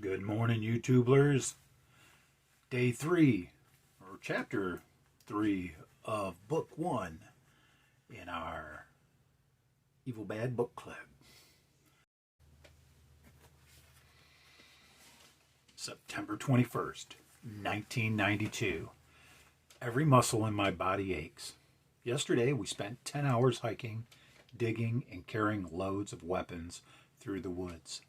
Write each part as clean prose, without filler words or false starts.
Good morning, YouTubers. Day 3, or Chapter 3 of Book 1 in our Evil Bad Book Club. September 21st, 1992. Every muscle in my body aches. Yesterday, we spent 10 hours hiking, digging, and carrying loads of weapons through the woods.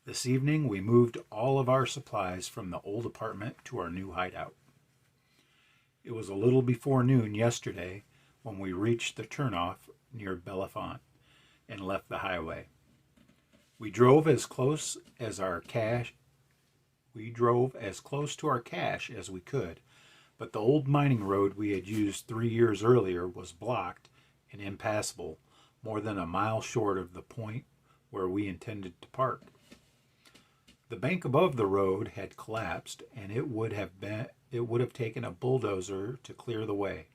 This evening, we moved all of our supplies from the old apartment to our new hideout. It was a little before noon yesterday when we reached the turnoff near Bellefonte and left the highway. We drove as close to our cache as we could, but the old mining road we had used 3 years earlier was blocked and impassable, more than a mile short of the point where we intended to park. The bank above the road had collapsed, and it would have taken a bulldozer to clear the way.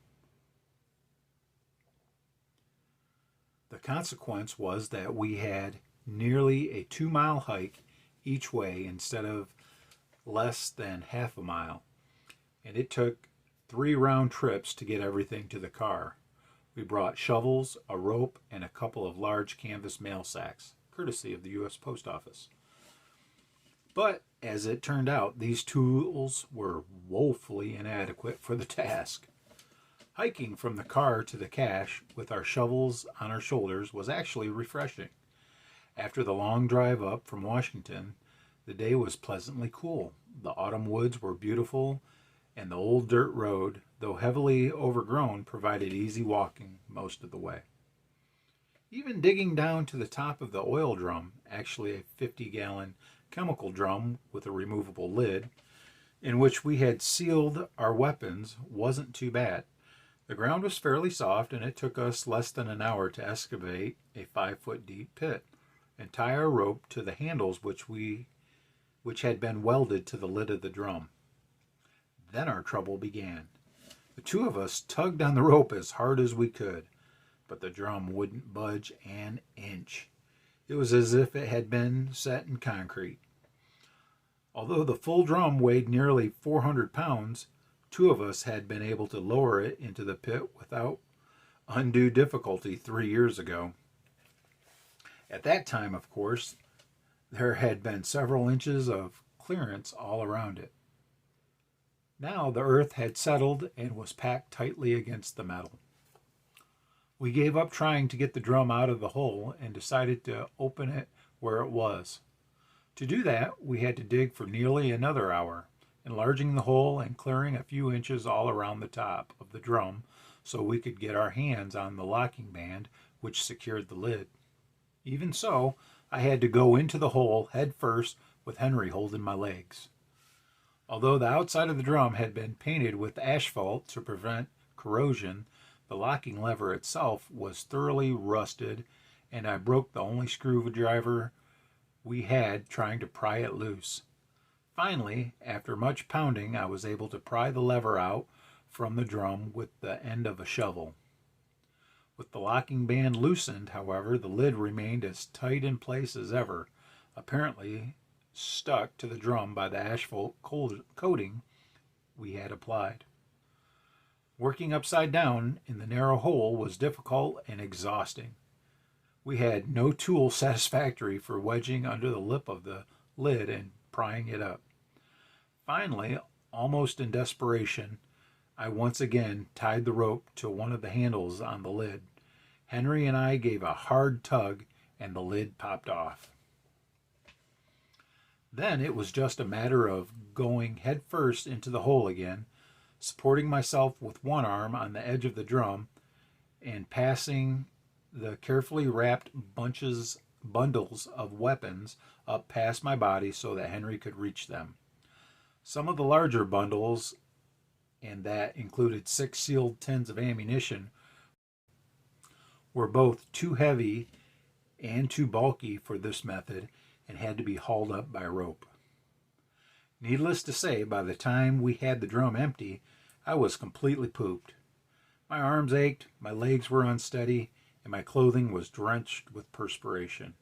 The consequence was that we had nearly a 2-mile hike each way instead of less than half a mile, and it took 3 round trips to get everything to the car. We brought shovels, a rope, and a couple of large canvas mail sacks, courtesy of the U.S. Post Office. But, as it turned out, these tools were woefully inadequate for the task. Hiking from the car to the cache with our shovels on our shoulders was actually refreshing. After the long drive up from Washington, the day was pleasantly cool. The autumn woods were beautiful, and the old dirt road, though heavily overgrown, provided easy walking most of the way. Even digging down to the top of the oil drum, actually a 50-gallon chemical drum with a removable lid, in which we had sealed our weapons, wasn't too bad. The ground was fairly soft, and it took us less than an hour to excavate a 5-foot deep pit and tie our rope to the handles which had been welded to the lid of the drum. Then our trouble began. The two of us tugged on the rope as hard as we could, but the drum wouldn't budge an inch. It was as if it had been set in concrete. Although the full drum weighed nearly 400 pounds, 2 of us had been able to lower it into the pit without undue difficulty 3 years ago. At that time, of course, there had been several inches of clearance all around it. Now the earth had settled and was packed tightly against the metal. We gave up trying to get the drum out of the hole and decided to open it where it was. To do that, we had to dig for nearly another hour, enlarging the hole and clearing a few inches all around the top of the drum so we could get our hands on the locking band which secured the lid. Even so, I had to go into the hole head first with Henry holding my legs. Although the outside of the drum had been painted with asphalt to prevent corrosion, the locking lever itself was thoroughly rusted, and I broke the only screwdriver we had trying to pry it loose. Finally, after much pounding, I was able to pry the lever out from the drum with the end of a shovel. With the locking band loosened, however, the lid remained as tight in place as ever, apparently stuck to the drum by the asphalt coating we had applied. Working upside down in the narrow hole was difficult and exhausting. We had no tool satisfactory for wedging under the lip of the lid and prying it up. Finally, almost in desperation, I once again tied the rope to one of the handles on the lid. Henry and I gave a hard tug, and the lid popped off. Then it was just a matter of going headfirst into the hole again, supporting myself with one arm on the edge of the drum, and passing the carefully wrapped bundles of weapons up past my body so that Henry could reach them. Some of the larger bundles, and that included 6 sealed tins of ammunition, were both too heavy and too bulky for this method and had to be hauled up by rope. Needless to say, by the time we had the drum empty, I was completely pooped. My arms ached, my legs were unsteady, and my clothing was drenched with perspiration.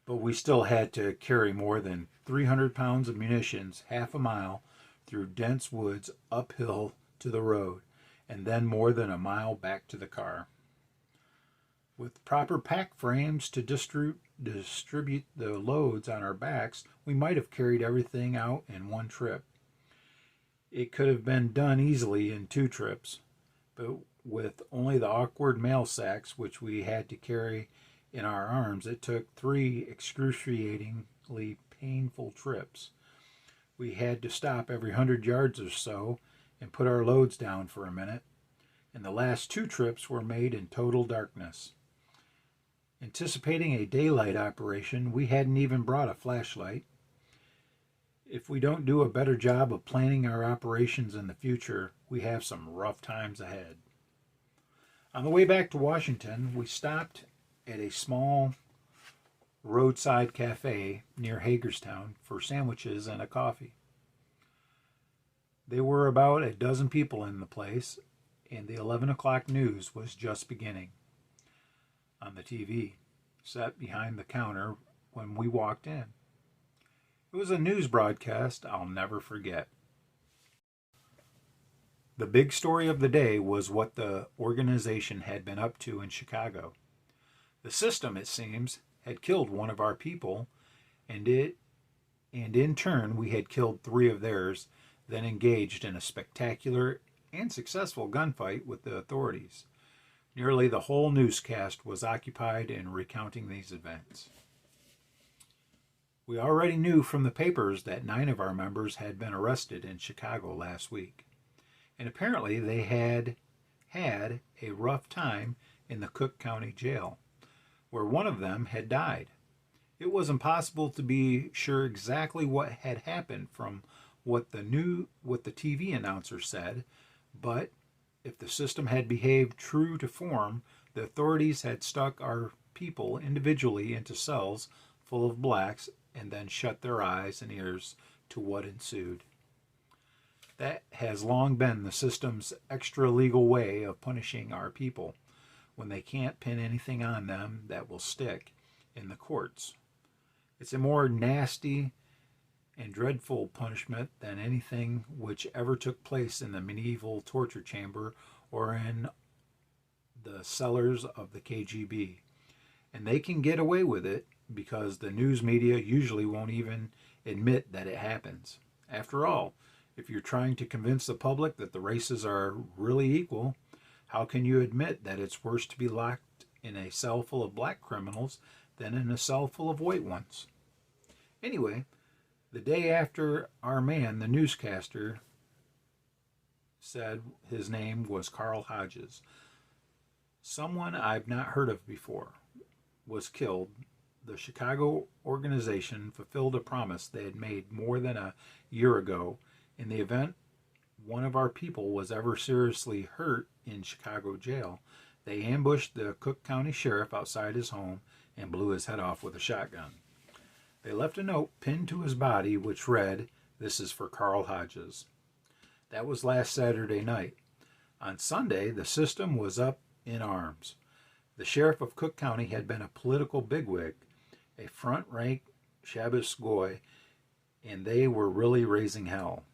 but we still had to carry more than 300 pounds of munitions half a mile through dense woods uphill to the road, and then more than a mile back to the car. With proper pack frames to distribute the loads on our backs, we might have carried everything out in one trip. It could have been done easily in 2 trips, but with only the awkward mail sacks which we had to carry in our arms, it took 3 excruciatingly painful trips. We had to stop every 100 yards or so and put our loads down for a minute, and the last 2 trips were made in total darkness. Anticipating a daylight operation, we hadn't even brought a flashlight. If we don't do a better job of planning our operations in the future, we have some rough times ahead. On the way back to Washington, we stopped at a small roadside cafe near Hagerstown for sandwiches and a coffee. There were about a dozen people in the place, and the 11 o'clock news was just beginning on the TV, set behind the counter when we walked in. It was a news broadcast I'll never forget. The big story of the day was what the organization had been up to in Chicago. The system, it seems, had killed one of our people, and in turn we had killed 3 of theirs, then engaged in a spectacular and successful gunfight with the authorities. Nearly the whole newscast was occupied in recounting these events. We already knew from the papers that 9 of our members had been arrested in Chicago last week, and apparently they had had a rough time in the Cook County Jail, where one of them had died. It was impossible to be sure exactly what had happened from what the TV announcer said, but if the system had behaved true to form, the authorities had stuck our people individually into cells full of blacks and then shut their eyes and ears to what ensued. That has long been the system's extra-legal way of punishing our people when they can't pin anything on them that will stick in the courts. It's a more nasty and dreadful punishment than anything which ever took place in the medieval torture chamber or in the cellars of the KGB. And they can get away with it because the news media usually won't even admit that it happens. After all, if you're trying to convince the public that the races are really equal, how can you admit that it's worse to be locked in a cell full of black criminals than in a cell full of white ones? Anyway, the day after our man, the newscaster, said his name was Carl Hodges, someone I've not heard of before, was killed, the Chicago organization fulfilled a promise they had made more than a year ago. In the event one of our people was ever seriously hurt in Chicago jail, they ambushed the Cook County Sheriff outside his home and blew his head off with a shotgun. They left a note pinned to his body which read, "This is for Carl Hodges." That was last Saturday night. On Sunday, the system was up in arms. The sheriff of Cook County had been a political bigwig, a front-rank Shabbos Goy, and they were really raising hell.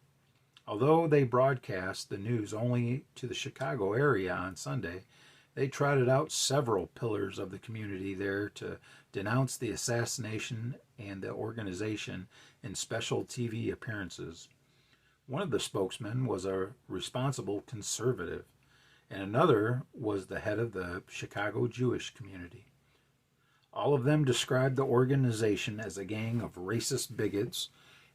Although they broadcast the news only to the Chicago area on Sunday, they trotted out several pillars of the community there to denounce the assassination and the organization in special TV appearances. One of the spokesmen was a responsible conservative, and another was the head of the Chicago Jewish community. All of them described the organization as a gang of racist bigots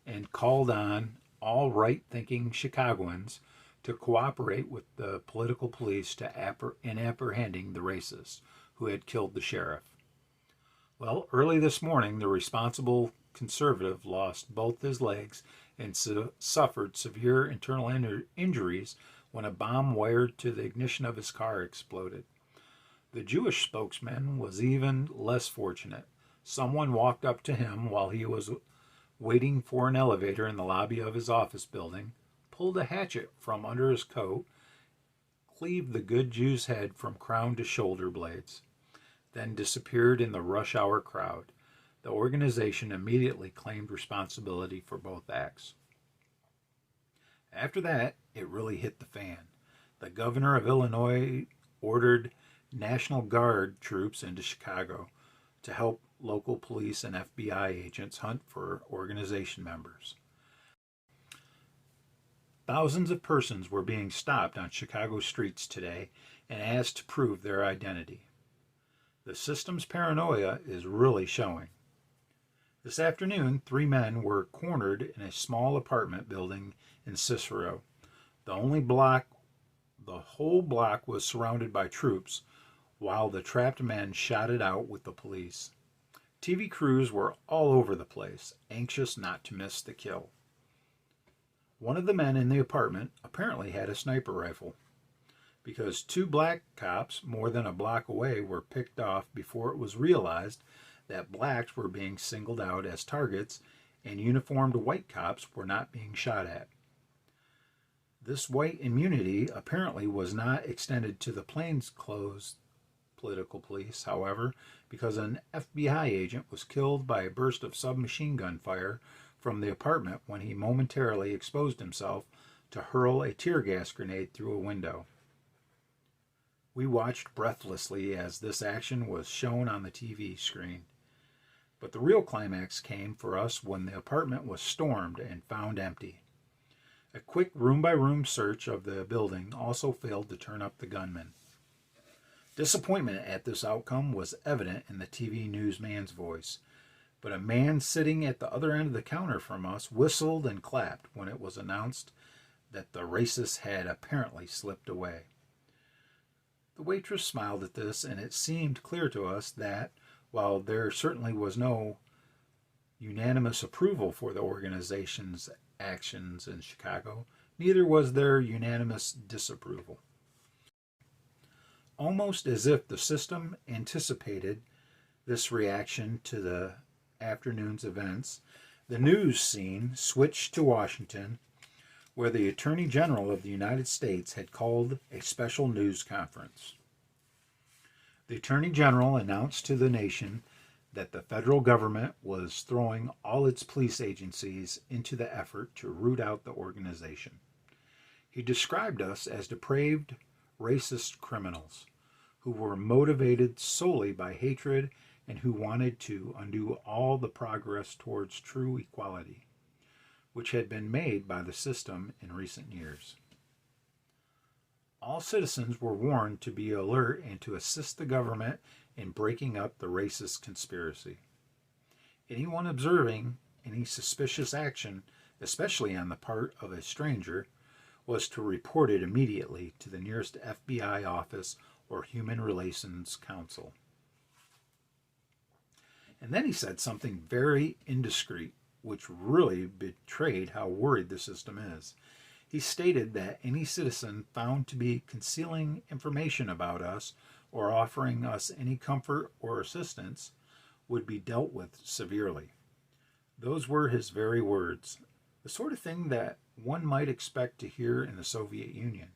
and called on all right-thinking Chicagoans to cooperate with the political police in apprehending the racists who had killed the sheriff. Well, early this morning, the responsible conservative lost both his legs and suffered severe internal injuries when a bomb wired to the ignition of his car exploded. The Jewish spokesman was even less fortunate. Someone walked up to him while he was waiting for an elevator in the lobby of his office building, pulled a hatchet from under his coat, cleaved the good Jew's head from crown to shoulder blades, then disappeared in the rush hour crowd. The organization immediately claimed responsibility for both acts. After that, it really hit the fan. The governor of Illinois ordered National Guard troops into Chicago to help local police and FBI agents hunt for organization members. Thousands of persons were being stopped on Chicago streets today and asked to prove their identity. The system's paranoia is really showing. This afternoon, 3 men were cornered in a small apartment building in Cicero. The whole block was surrounded by troops, while the trapped men shot it out with the police. TV crews were all over the place, anxious not to miss the kill. One of the men in the apartment apparently had a sniper rifle, because 2 black cops more than a block away were picked off before it was realized that blacks were being singled out as targets and uniformed white cops were not being shot at. This white immunity apparently was not extended to the plainclothes political police, however, because an FBI agent was killed by a burst of submachine gun fire from the apartment when he momentarily exposed himself to hurl a tear gas grenade through a window. We watched breathlessly as this action was shown on the TV screen. But the real climax came for us when the apartment was stormed and found empty. A quick room-by-room search of the building also failed to turn up the gunman. Disappointment at this outcome was evident in the TV newsman's voice, but a man sitting at the other end of the counter from us whistled and clapped when it was announced that the racist had apparently slipped away. The waitress smiled at this, and it seemed clear to us that, while there certainly was no unanimous approval for the organization's actions in Chicago, neither was there unanimous disapproval. Almost as if the system anticipated this reaction to the afternoon's events, the news scene switched to Washington, where the Attorney General of the United States had called a special news conference. The Attorney General announced to the nation that the federal government was throwing all its police agencies into the effort to root out the organization. He described us as depraved, racist criminals who were motivated solely by hatred and who wanted to undo all the progress towards true equality, which had been made by the system in recent years. All citizens were warned to be alert and to assist the government in breaking up the racist conspiracy. Anyone observing any suspicious action, especially on the part of a stranger, was to report it immediately to the nearest FBI office or Human Relations Council. And then he said something very indiscreet, which really betrayed how worried the system is. He stated that any citizen found to be concealing information about us or offering us any comfort or assistance would be dealt with severely. Those were his very words, the sort of thing that one might expect to hear in the Soviet Union,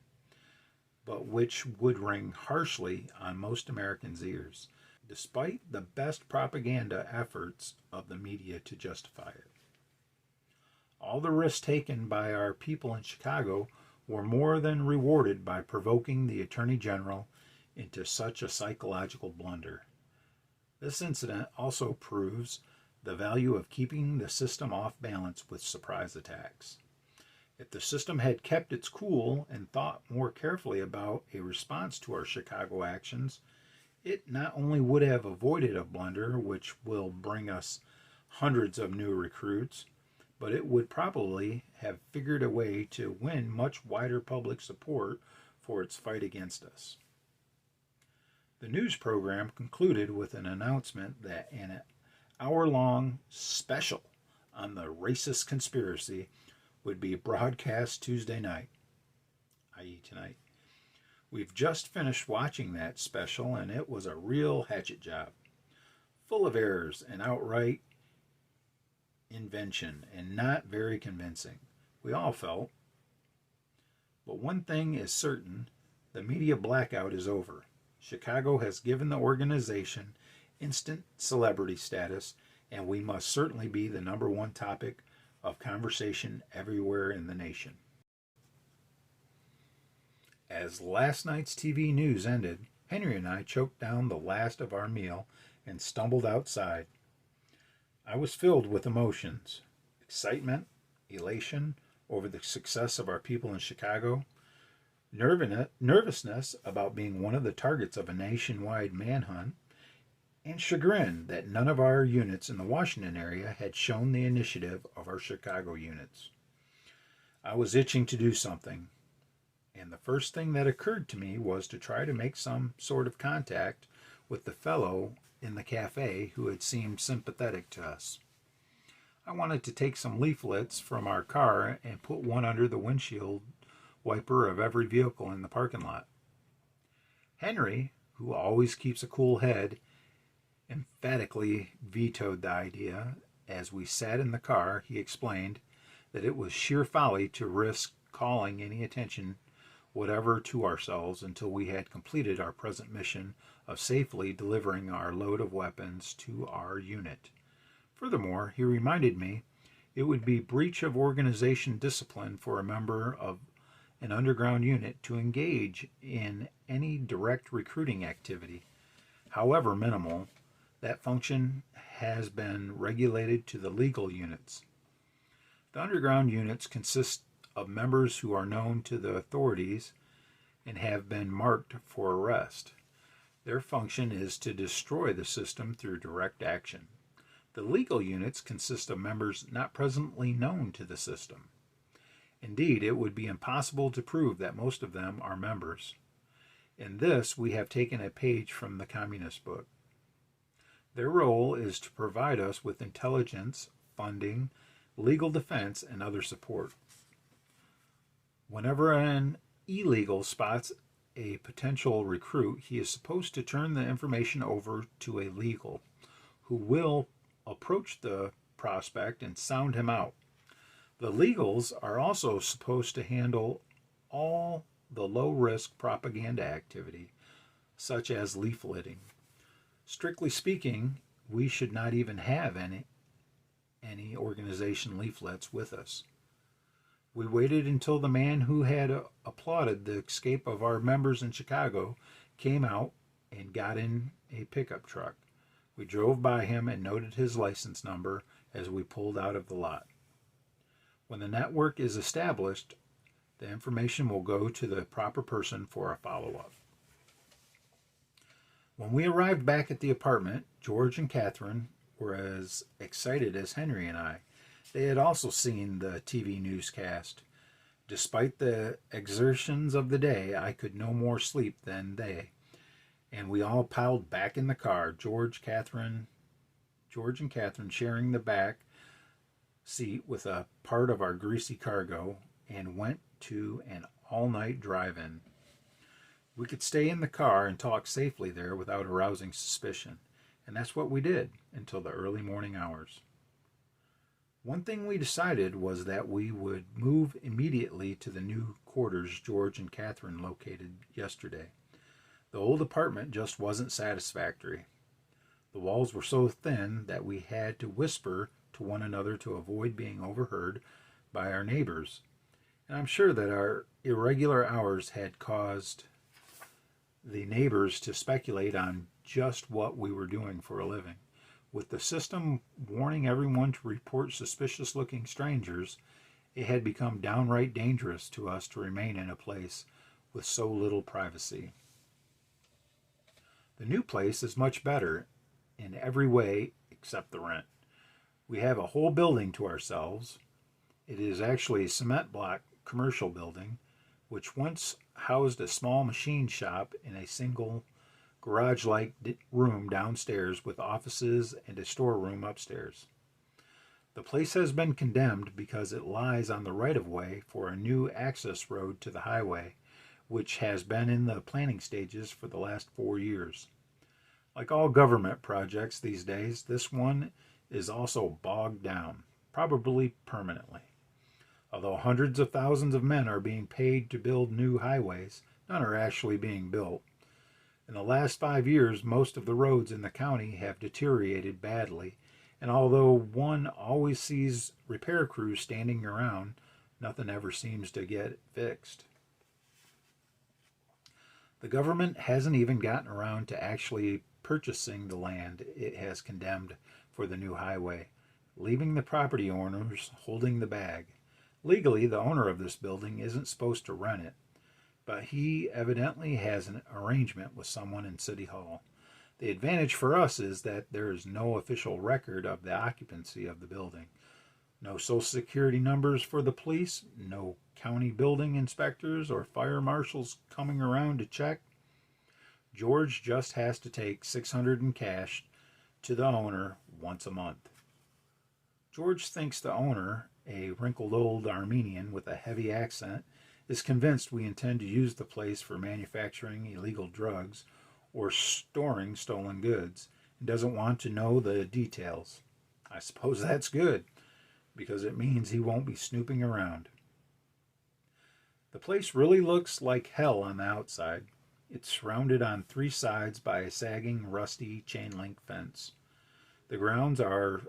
but which would ring harshly on most Americans' ears, despite the best propaganda efforts of the media to justify it. All the risks taken by our people in Chicago were more than rewarded by provoking the Attorney General into such a psychological blunder. This incident also proves the value of keeping the system off balance with surprise attacks. If the system had kept its cool and thought more carefully about a response to our Chicago actions, it not only would have avoided a blunder which will bring us hundreds of new recruits, but it would probably have figured a way to win much wider public support for its fight against us. The news program concluded with an announcement that an hour-long special on the racist conspiracy would be broadcast Tuesday night, i.e. tonight. We've just finished watching that special, and it was a real hatchet job, full of errors and outright invention, and not very convincing. We all felt. But one thing is certain, the media blackout is over. Chicago has given the organization instant celebrity status, and we must certainly be the number one topic of conversation everywhere in the nation. As last night's TV news ended, Henry and I choked down the last of our meal and stumbled outside. I was filled with emotions: excitement, elation over the success of our people in Chicago, nervousness about being one of the targets of a nationwide manhunt, and chagrin that none of our units in the Washington area had shown the initiative of our Chicago units. I was itching to do something, and the first thing that occurred to me was to try to make some sort of contact with the fellow in the cafe who had seemed sympathetic to us. I wanted to take some leaflets from our car and put one under the windshield wiper of every vehicle in the parking lot. Henry, who always keeps a cool head, emphatically vetoed the idea. As we sat in the car, he explained that it was sheer folly to risk calling any attention whatever to ourselves until we had completed our present mission of safely delivering our load of weapons to our unit. Furthermore, he reminded me it would be breach of organization discipline for a member of an underground unit to engage in any direct recruiting activity, however minimal. That function has been regulated to the legal units. The underground units consist of members who are known to the authorities and have been marked for arrest. Their function is to destroy the system through direct action. The legal units consist of members not presently known to the system. Indeed, it would be impossible to prove that most of them are members. In this, we have taken a page from the Communist book. Their role is to provide us with intelligence, funding, legal defense, and other support. Whenever an illegal spots a potential recruit, he is supposed to turn the information over to a legal, who will approach the prospect and sound him out. The legals are also supposed to handle all the low-risk propaganda activity, such as leafleting. Strictly speaking, we should not even have any organization leaflets with us. We waited until the man who had applauded the escape of our members in Chicago came out and got in a pickup truck. We drove by him and noted his license number as we pulled out of the lot. When the network is established, the information will go to the proper person for a follow-up. When we arrived back at the apartment, George and Catherine were as excited as Henry and I. They had also seen the TV newscast. Despite the exertions of the day, I could no more sleep than they, and we all piled back in the car, George and Catherine sharing the back seat with a part of our greasy cargo, and went to an all-night drive-in. We could stay in the car and talk safely there without arousing suspicion, and that's what we did until the early morning hours. One thing we decided was that we would move immediately to the new quarters George and Catherine located yesterday. The old apartment just wasn't satisfactory. The walls were so thin that we had to whisper to one another to avoid being overheard by our neighbors, and I'm sure that our irregular hours had caused the neighbors to speculate on just what we were doing for a living. With the system warning everyone to report suspicious-looking strangers, it had become downright dangerous to us to remain in a place with so little privacy. The new place is much better in every way except the rent. We have a whole building to ourselves. It is actually a cement block commercial building, which once housed a small machine shop in a single garage-like room downstairs with offices and a storeroom upstairs. The place has been condemned because it lies on the right-of-way for a new access road to the highway, which has been in the planning stages for the last 4 years. Like all government projects these days, this one is also bogged down, probably permanently. Although hundreds of thousands of men are being paid to build new highways, none are actually being built. In the last 5 years, most of the roads in the county have deteriorated badly, And although one always sees repair crews standing around, nothing ever seems to get fixed. The government hasn't even gotten around to actually purchasing the land it has condemned for the new highway, leaving the property owners holding the bag. Legally, the owner of this building isn't supposed to rent it, but he evidently has an arrangement with someone in City Hall. The advantage for us is that there is no official record of the occupancy of the building. No social security numbers for the police, no county building inspectors or fire marshals coming around to check. George just has to take $600 in cash to the owner once a month. George thinks the owner, a wrinkled old Armenian with a heavy accent, is convinced we intend to use the place for manufacturing illegal drugs or storing stolen goods, and doesn't want to know the details. I suppose that's good, because it means he won't be snooping around. The place really looks like hell on the outside. It's surrounded on 3 sides by a sagging, rusty chain-link fence. The grounds are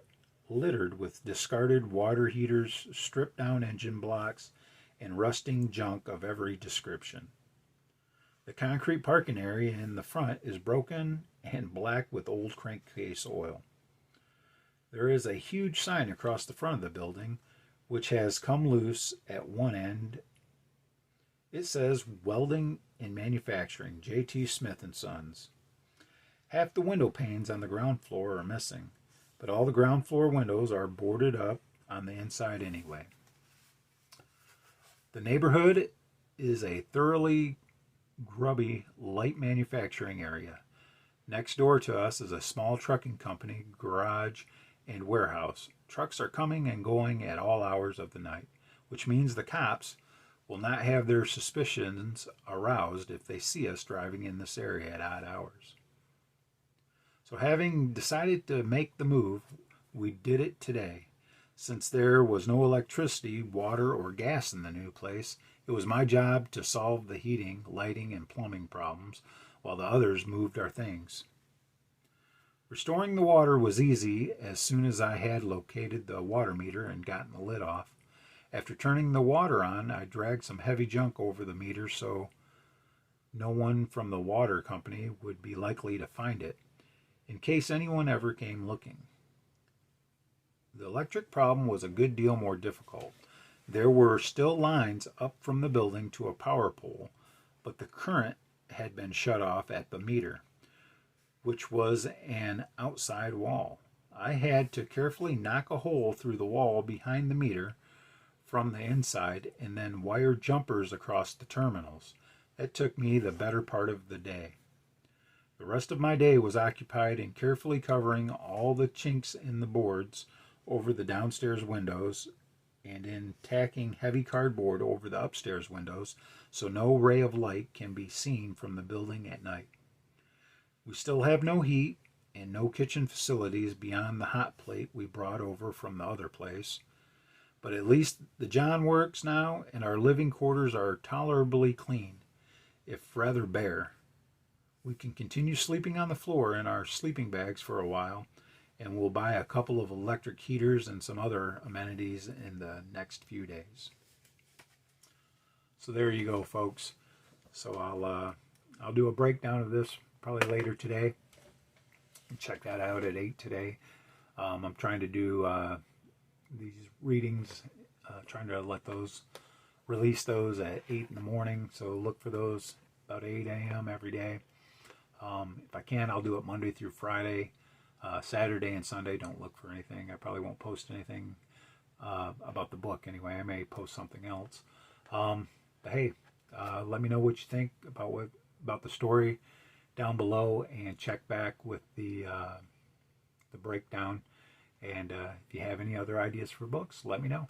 littered with discarded water heaters, stripped-down engine blocks, and rusting junk of every description. The concrete parking area in the front is broken and black with old crankcase oil. There is a huge sign across the front of the building, which has come loose at one end. It says Welding and Manufacturing, J.T. Smith & Sons. Half the window panes on the ground floor are missing, but all the ground floor windows are boarded up on the inside anyway. The neighborhood is a thoroughly grubby light manufacturing area. Next door to us is a small trucking company, garage, and warehouse. Trucks are coming and going at all hours of the night, which means the cops will not have their suspicions aroused if they see us driving in this area at odd hours. So having decided to make the move, we did it today. Since there was no electricity, water, or gas in the new place, it was my job to solve the heating, lighting, and plumbing problems while the others moved our things. Restoring the water was easy as soon as I had located the water meter and gotten the lid off. After turning the water on, I dragged some heavy junk over the meter so no one from the water company would be likely to find it, in case anyone ever came looking. The electric problem was a good deal more difficult. There were still lines up from the building to a power pole, but the current had been shut off at the meter, which was an outside wall. I had to carefully knock a hole through the wall behind the meter from the inside and then wire jumpers across the terminals. That took me the better part of the day. The rest of my day was occupied in carefully covering all the chinks in the boards over the downstairs windows and in tacking heavy cardboard over the upstairs windows so no ray of light can be seen from the building at night. We still have no heat and no kitchen facilities beyond the hot plate we brought over from the other place, but at least the John works now and our living quarters are tolerably clean, if rather bare. We can continue sleeping on the floor in our sleeping bags for a while, and we'll buy a couple of electric heaters and some other amenities in the next few days. So there you go, folks. So I'll do a breakdown of this probably later today. Check that out at 8 today. I'm trying to do these readings, trying to release those at 8 in the morning. So look for those about 8 a.m. every day. If I can, I'll do it Monday through Friday. Saturday and Sunday, don't look for anything. I probably won't post anything about the book anyway. I may post something else. But hey, let me know what you think about the story down below, and check back with the breakdown. And if you have any other ideas for books, let me know.